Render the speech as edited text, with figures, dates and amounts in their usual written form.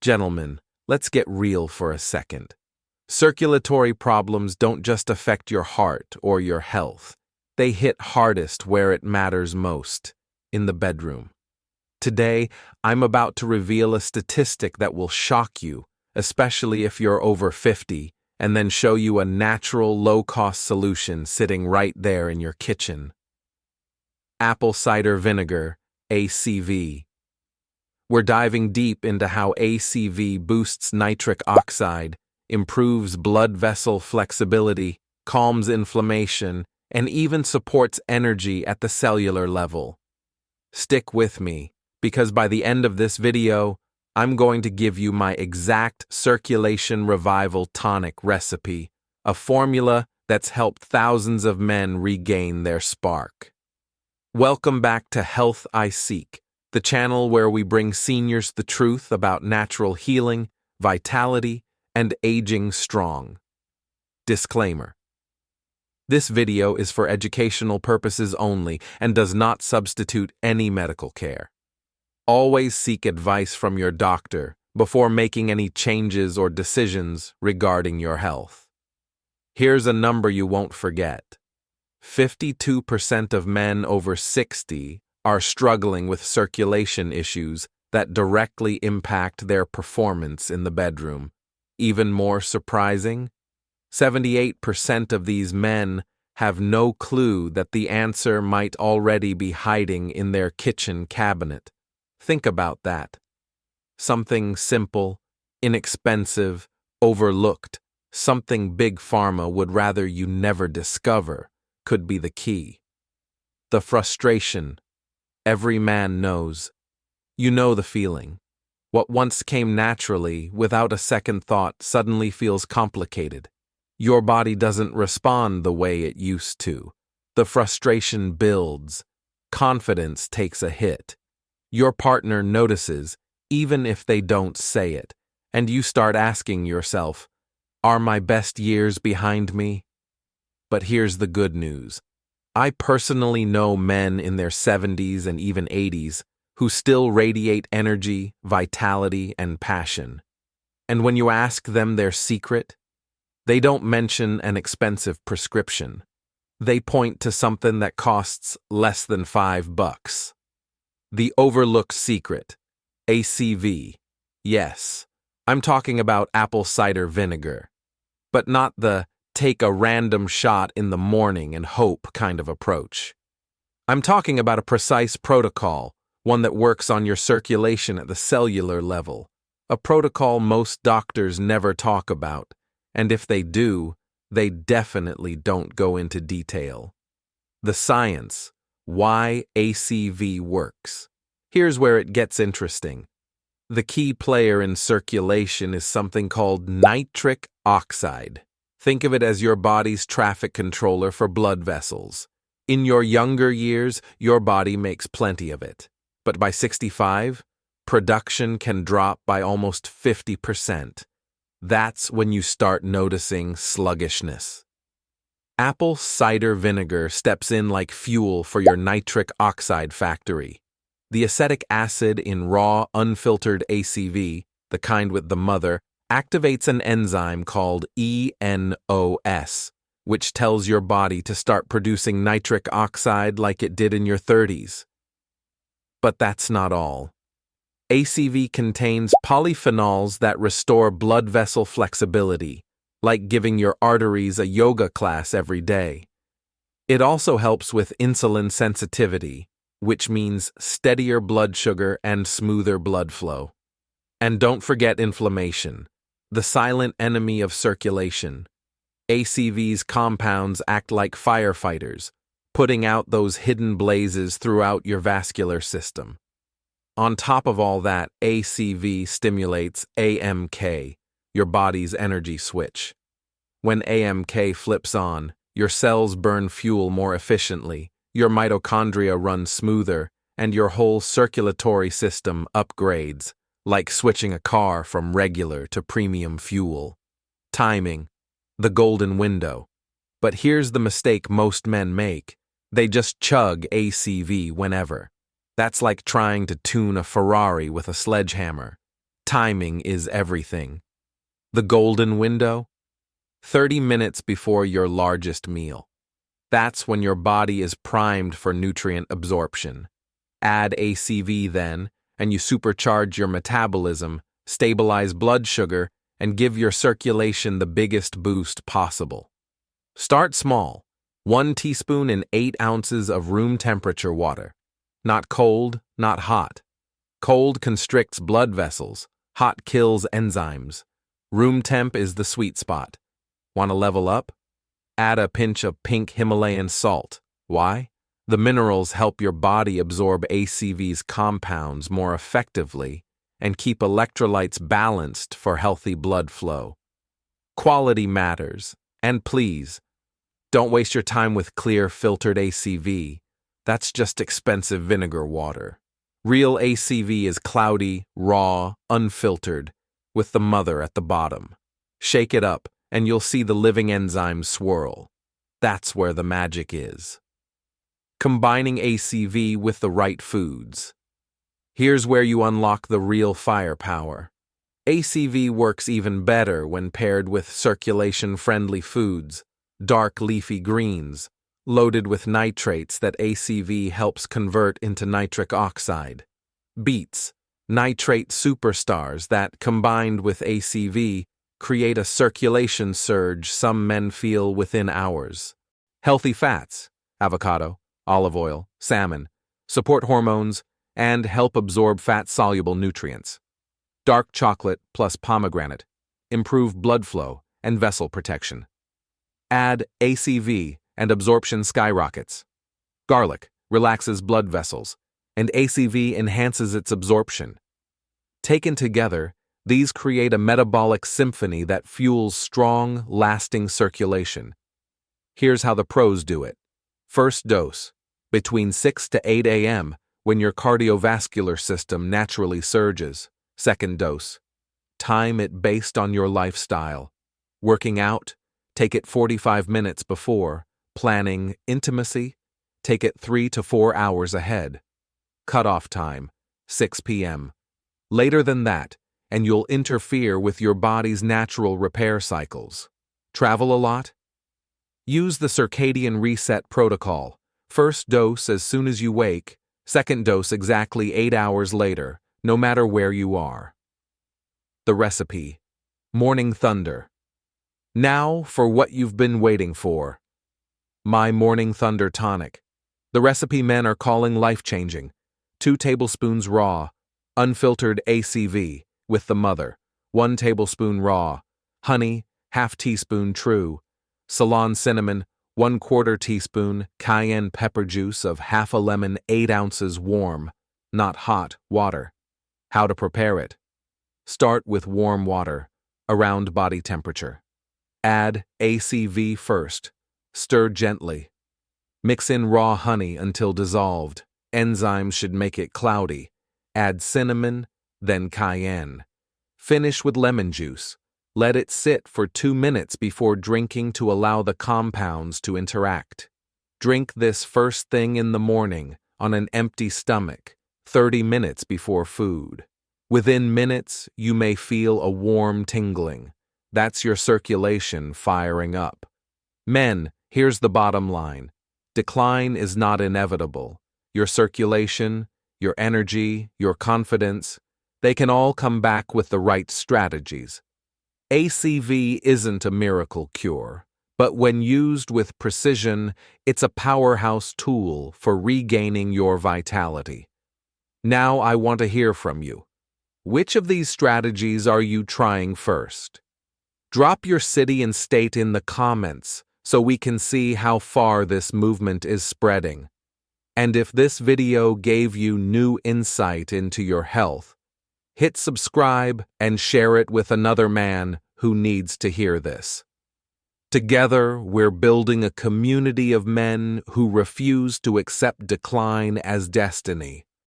Gentlemen, let's get real for a second. Circulatory problems don't just affect your heart or your health. They hit hardest where it matters most, in the bedroom. Today, I'm about to reveal a statistic that will shock you, especially if you're over 50, and then show you a natural, low-cost solution sitting right there in your kitchen. Apple cider vinegar, ACV. We're diving deep into how ACV boosts nitric oxide, improves blood vessel flexibility, calms inflammation, and even supports energy at the cellular level. Stick with me, because by the end of this video, I'm going to give you my exact circulation revival tonic recipe, a formula that's helped thousands of men regain their spark. Welcome back to Health I Seek, the channel where we bring seniors the truth about natural healing, vitality, and aging strong. Disclaimer: this video is for educational purposes only and does not substitute any medical care. Always seek advice from your doctor before making any changes or decisions regarding your health. Here's a number you won't forget. 52% of men over 60 are struggling with circulation issues that directly impact their performance in the bedroom. Even more surprising, 78% of these men have no clue that the answer might already be hiding in their kitchen cabinet. Think about that. Something simple, inexpensive, overlooked, something Big Pharma would rather you never discover, could be the key. The frustration. Every man knows. You know the feeling. What once came naturally, without a second thought, suddenly feels complicated. Your body doesn't respond the way it used to. The frustration builds. Confidence takes a hit. Your partner notices, even if they don't say it, and you start asking yourself, are my best years behind me? But here's the good news. I personally know men in their 70s and even 80s who still radiate energy, vitality, and passion. And when you ask them their secret, they don't mention an expensive prescription. They point to something that costs less than $5. The overlooked secret, ACV. Yes, I'm talking about apple cider vinegar, but not the take a random shot in the morning and hope kind of approach. I'm talking about a precise protocol, one that works on your circulation at the cellular level, a protocol most doctors never talk about, and if they do, they definitely don't go into detail. The science, why ACV works. Here's where it gets interesting. The key player in circulation is something called nitric oxide. Think of it as your body's traffic controller for blood vessels. In your younger years, your body makes plenty of it. But by 65, production can drop by almost 50%. That's when you start noticing sluggishness. Apple cider vinegar steps in like fuel for your nitric oxide factory. The acetic acid in raw, unfiltered ACV, the kind with the mother, activates an enzyme called ENOS, which tells your body to start producing nitric oxide like it did in your 30s. But that's not all. ACV contains polyphenols that restore blood vessel flexibility, like giving your arteries a yoga class every day. It also helps with insulin sensitivity, which means steadier blood sugar and smoother blood flow. And don't forget inflammation, the silent enemy of circulation. ACV's compounds act like firefighters, putting out those hidden blazes throughout your vascular system. On top of all that, ACV stimulates AMK, your body's energy switch. When AMK flips on, your cells burn fuel more efficiently, your mitochondria run smoother, and your whole circulatory system upgrades, like switching a car from regular to premium fuel. Timing, the golden window. But here's the mistake most men make. They just chug ACV whenever. That's like trying to tune a Ferrari with a sledgehammer. Timing is everything. The golden window? 30 minutes before your largest meal. That's when your body is primed for nutrient absorption. Add ACV then, and you supercharge your metabolism, stabilize blood sugar, and give your circulation the biggest boost possible. Start small. 1 teaspoon in 8 ounces of room temperature water. Not cold, not hot. Cold constricts blood vessels. Hot kills enzymes. Room temp is the sweet spot. Want to level up? Add a pinch of pink Himalayan salt. Why? The minerals help your body absorb ACV's compounds more effectively and keep electrolytes balanced for healthy blood flow. Quality matters, and please, don't waste your time with clear filtered ACV. That's just expensive vinegar water. Real ACV is cloudy, raw, unfiltered, with the mother at the bottom. Shake it up, and you'll see the living enzymes swirl. That's where the magic is. Combining ACV with the right foods. Here's where you unlock the real firepower. ACV works even better when paired with circulation-friendly foods, dark leafy greens, loaded with nitrates that ACV helps convert into nitric oxide. Beets, nitrate superstars that, combined with ACV, create a circulation surge some men feel within hours. Healthy fats, avocado, olive oil, salmon, support hormones, and help absorb fat-soluble nutrients. Dark chocolate plus pomegranate, improve blood flow and vessel protection. Add ACV and absorption skyrockets. Garlic relaxes blood vessels, and ACV enhances its absorption. Taken together, these create a metabolic symphony that fuels strong, lasting circulation. Here's how the pros do it. First dose, between 6 to 8 a.m., when your cardiovascular system naturally surges. Second dose, time it based on your lifestyle. Working out, take it 45 minutes before. Planning intimacy, take it 3 to 4 hours ahead. Cutoff time, 6 p.m. Later than that, and you'll interfere with your body's natural repair cycles. Travel a lot? Use the circadian reset protocol. First dose as soon as you wake, second dose exactly 8 hours later, no matter where you are. The recipe: Morning Thunder. Now for what you've been waiting for. My Morning Thunder Tonic. The recipe men are calling life-changing. 2 tablespoons raw, unfiltered ACV, with the mother. 1 tablespoon raw. Honey, ½ teaspoon true. Ceylon cinnamon, 1/4 teaspoon. Cayenne pepper juice of half a lemon, 8 ounces warm, not hot, water. How to prepare it. Start with warm water, around body temperature. Add ACV first. Stir gently. Mix in raw honey until dissolved. Enzymes should make it cloudy. Add cinnamon, then cayenne. Finish with lemon juice. Let it sit for 2 minutes before drinking to allow the compounds to interact. Drink this first thing in the morning on an empty stomach, 30 minutes before food. Within minutes, you may feel a warm tingling. That's your circulation firing up. Men, here's the bottom line. Decline is not inevitable. Your circulation, your energy, your confidence, they can all come back with the right strategies. ACV isn't a miracle cure, but when used with precision, it's a powerhouse tool for regaining your vitality. Now I want to hear from you. Which of these strategies are you trying first? Drop your city and state in the comments so we can see how far this movement is spreading. And if this video gave you new insight into your health, hit subscribe and share it with another man who needs to hear this. Together, we're building a community of men who refuse to accept decline as destiny.